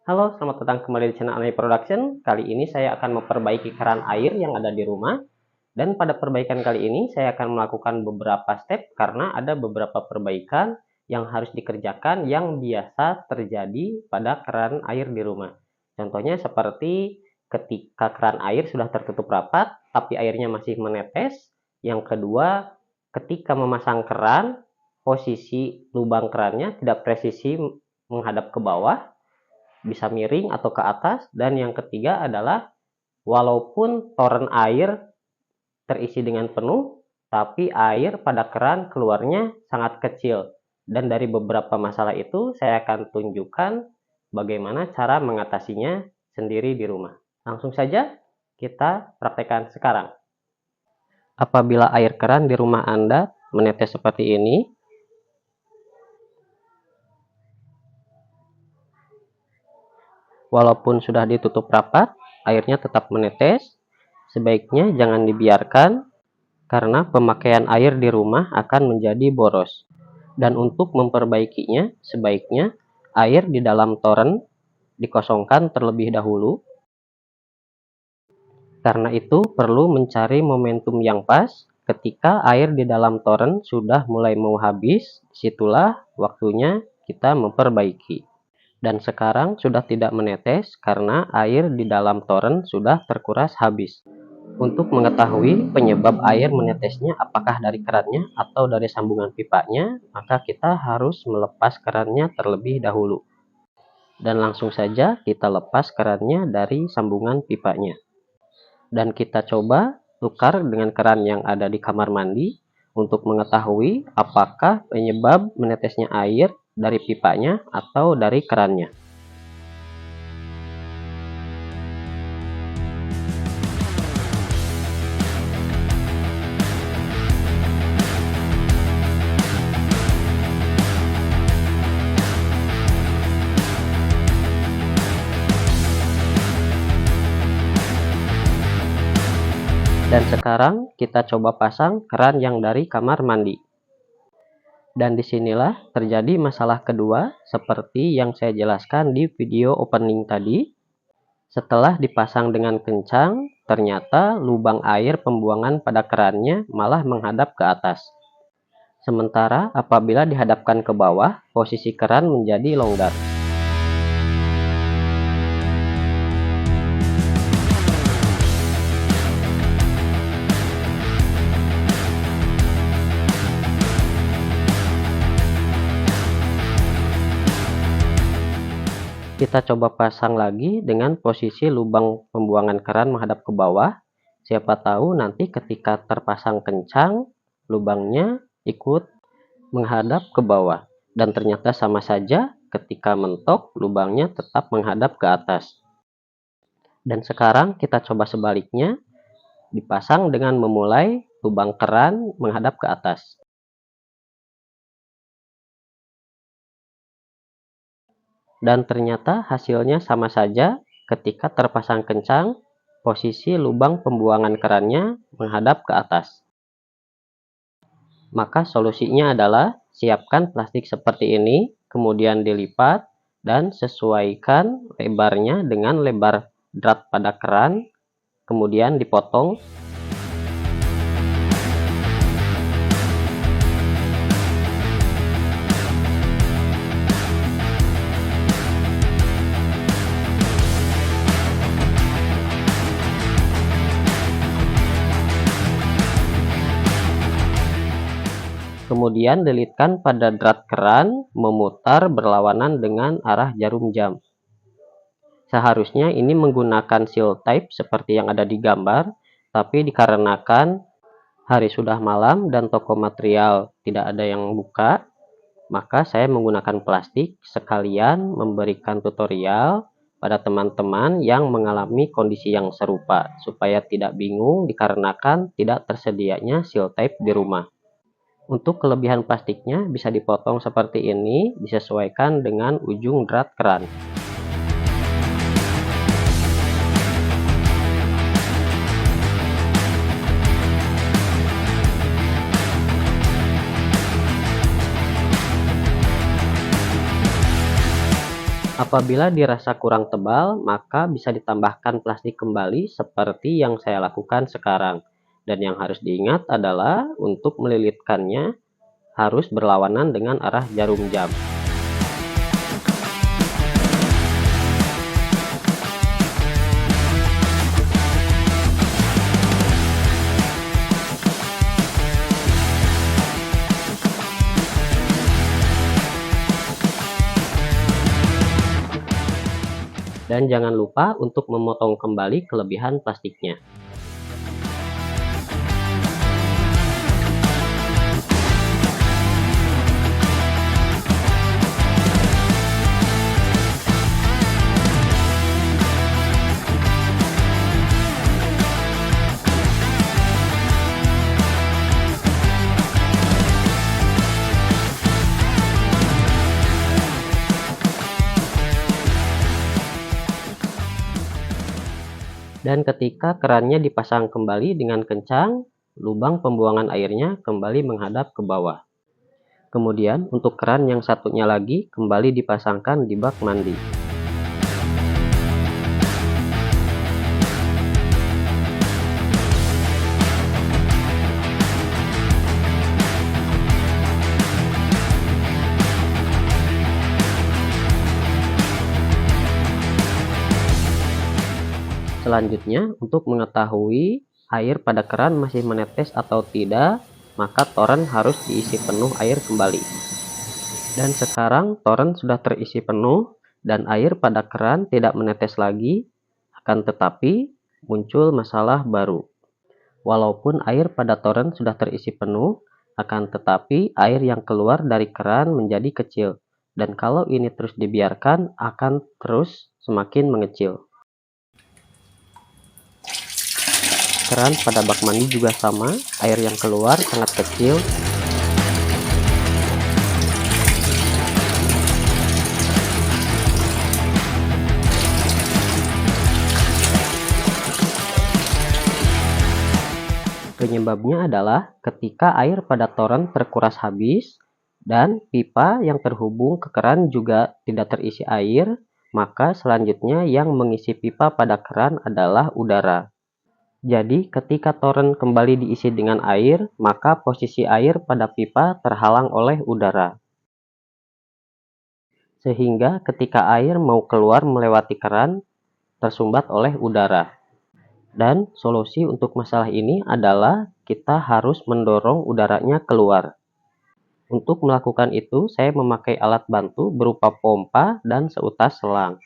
Halo, selamat datang kembali di channel Anai Production. Kali ini saya akan memperbaiki keran air yang ada di rumah. Dan pada perbaikan kali ini saya akan melakukan beberapa step karena ada beberapa perbaikan yang harus dikerjakan yang biasa terjadi pada keran air di rumah. Contohnya seperti ketika keran air sudah tertutup rapat tapi airnya masih menetes. Yang kedua, ketika memasang keran, posisi lubang kerannya tidak presisi menghadap ke bawah, bisa miring atau ke atas. Dan yang ketiga adalah walaupun toren air terisi dengan penuh, tapi air pada keran keluarnya sangat kecil. Dan dari beberapa masalah itu saya akan tunjukkan bagaimana cara mengatasinya sendiri di rumah. Langsung saja kita praktekkan sekarang. Apabila air keran di rumah Anda menetes seperti ini, walaupun sudah ditutup rapat, airnya tetap menetes. Sebaiknya jangan dibiarkan karena pemakaian air di rumah akan menjadi boros. Dan untuk memperbaikinya, sebaiknya air di dalam toren dikosongkan terlebih dahulu. Karena itu perlu mencari momentum yang pas. Ketika air di dalam toren sudah mulai mau habis, disitulah waktunya kita memperbaiki. Dan sekarang sudah tidak menetes karena air di dalam toren sudah terkuras habis. Untuk mengetahui penyebab air menetesnya apakah dari kerannya atau dari sambungan pipanya, maka kita harus melepas kerannya terlebih dahulu. Dan langsung saja kita lepas kerannya dari sambungan pipanya. Dan kita coba tukar dengan keran yang ada di kamar mandi untuk mengetahui apakah penyebab menetesnya air dari pipanya atau dari kerannya. Dan sekarang kita coba pasang keran yang dari kamar mandi. Dan disinilah terjadi masalah kedua seperti yang saya jelaskan di video opening tadi. Setelah dipasang dengan kencang, ternyata lubang air pembuangan pada kerannya malah menghadap ke atas. Sementara apabila dihadapkan ke bawah, posisi keran menjadi longgar. Kita coba pasang lagi dengan posisi lubang pembuangan keran menghadap ke bawah. Siapa tahu nanti ketika terpasang kencang, lubangnya ikut menghadap ke bawah. Dan ternyata sama saja, ketika mentok, lubangnya tetap menghadap ke atas. Dan sekarang kita coba sebaliknya, dipasang dengan memulai lubang keran menghadap ke atas. Dan ternyata hasilnya sama saja, ketika terpasang kencang, posisi lubang pembuangan kerannya menghadap ke atas. Maka solusinya adalah siapkan plastik seperti ini, kemudian dilipat dan sesuaikan lebarnya dengan lebar drat pada keran, kemudian dipotong. Kemudian lilitkan pada drat keran memutar berlawanan dengan arah jarum jam. Seharusnya ini menggunakan seal tape seperti yang ada di gambar, tapi dikarenakan hari sudah malam dan toko material tidak ada yang buka, maka saya menggunakan plastik sekalian memberikan tutorial pada teman-teman yang mengalami kondisi yang serupa supaya tidak bingung dikarenakan tidak tersedianya seal tape di rumah. Untuk kelebihan plastiknya bisa dipotong seperti ini, disesuaikan dengan ujung drat keran. Apabila dirasa kurang tebal, maka bisa ditambahkan plastik kembali seperti yang saya lakukan sekarang. Dan yang harus diingat adalah untuk melilitkannya harus berlawanan dengan arah jarum jam. Dan jangan lupa untuk memotong kembali kelebihan plastiknya. Dan ketika kerannya dipasang kembali dengan kencang, lubang pembuangan airnya kembali menghadap ke bawah. Kemudian untuk keran yang satunya lagi kembali dipasangkan di bak mandi. Selanjutnya, untuk mengetahui air pada keran masih menetes atau tidak, maka toren harus diisi penuh air kembali. Dan sekarang toren sudah terisi penuh dan air pada keran tidak menetes lagi, akan tetapi muncul masalah baru. Walaupun air pada toren sudah terisi penuh, akan tetapi air yang keluar dari keran menjadi kecil. Dan kalau ini terus dibiarkan, akan terus semakin mengecil. Keran pada bak mandi juga sama, air yang keluar sangat kecil. Penyebabnya adalah ketika air pada toren terkuras habis dan pipa yang terhubung ke keran juga tidak terisi air, maka selanjutnya yang mengisi pipa pada keran adalah udara. Jadi, ketika toren kembali diisi dengan air, maka posisi air pada pipa terhalang oleh udara. Sehingga ketika air mau keluar melewati keran, tersumbat oleh udara. Dan solusi untuk masalah ini adalah kita harus mendorong udaranya keluar. Untuk melakukan itu, saya memakai alat bantu berupa pompa dan seutas selang.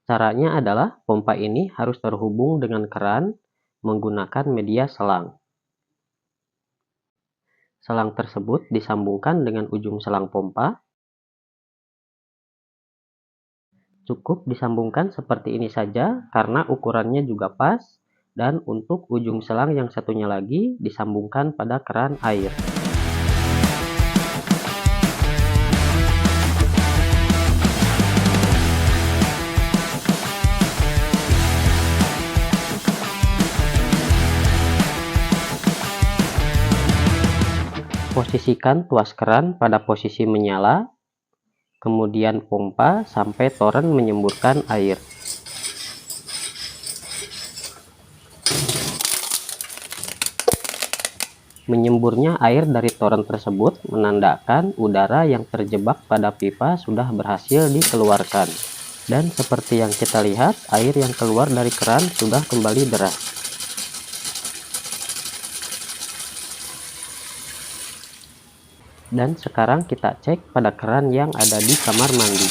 Caranya adalah pompa ini harus terhubung dengan keran menggunakan media selang. Selang tersebut disambungkan dengan ujung selang pompa. Cukup disambungkan seperti ini saja karena ukurannya juga pas, dan untuk ujung selang yang satunya lagi disambungkan pada keran air. Posisikan tuas keran pada posisi menyala, kemudian pompa sampai toren menyemburkan air. Menyemburnya air dari toren tersebut menandakan udara yang terjebak pada pipa sudah berhasil dikeluarkan. Dan seperti yang kita lihat, air yang keluar dari keran sudah kembali deras. Dan sekarang kita cek pada keran yang ada di kamar mandi.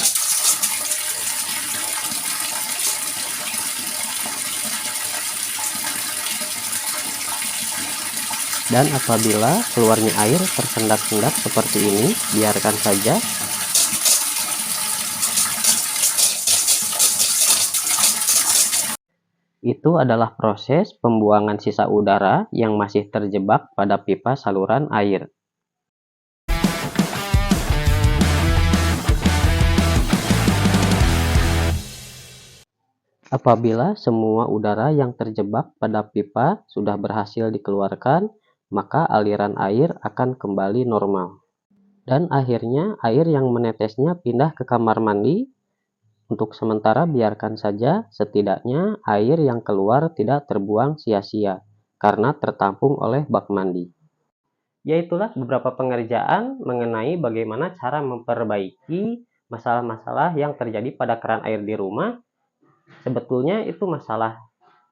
Dan apabila keluarnya air tersendat-sendat seperti ini, biarkan saja. Itu adalah proses pembuangan sisa udara yang masih terjebak pada pipa saluran air. Apabila semua udara yang terjebak pada pipa sudah berhasil dikeluarkan, maka aliran air akan kembali normal. Dan akhirnya air yang menetesnya pindah ke kamar mandi, Untuk sementara biarkan saja, setidaknya air yang keluar tidak terbuang sia-sia karena tertampung oleh bak mandi. Yaitulah beberapa pengerjaan mengenai bagaimana cara memperbaiki masalah-masalah yang terjadi pada keran air di rumah. Sebetulnya itu masalah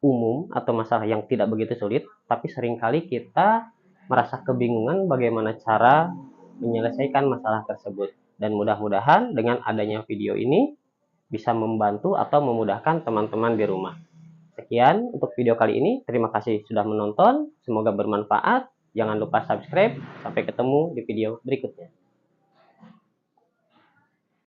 umum atau masalah yang tidak begitu sulit, tapi seringkali kita merasa kebingungan bagaimana cara menyelesaikan masalah tersebut. Dan mudah-mudahan dengan adanya video ini bisa membantu atau memudahkan teman-teman di rumah. Sekian untuk video kali ini. Terima kasih sudah menonton. Semoga bermanfaat. Jangan lupa subscribe. Sampai ketemu di video berikutnya.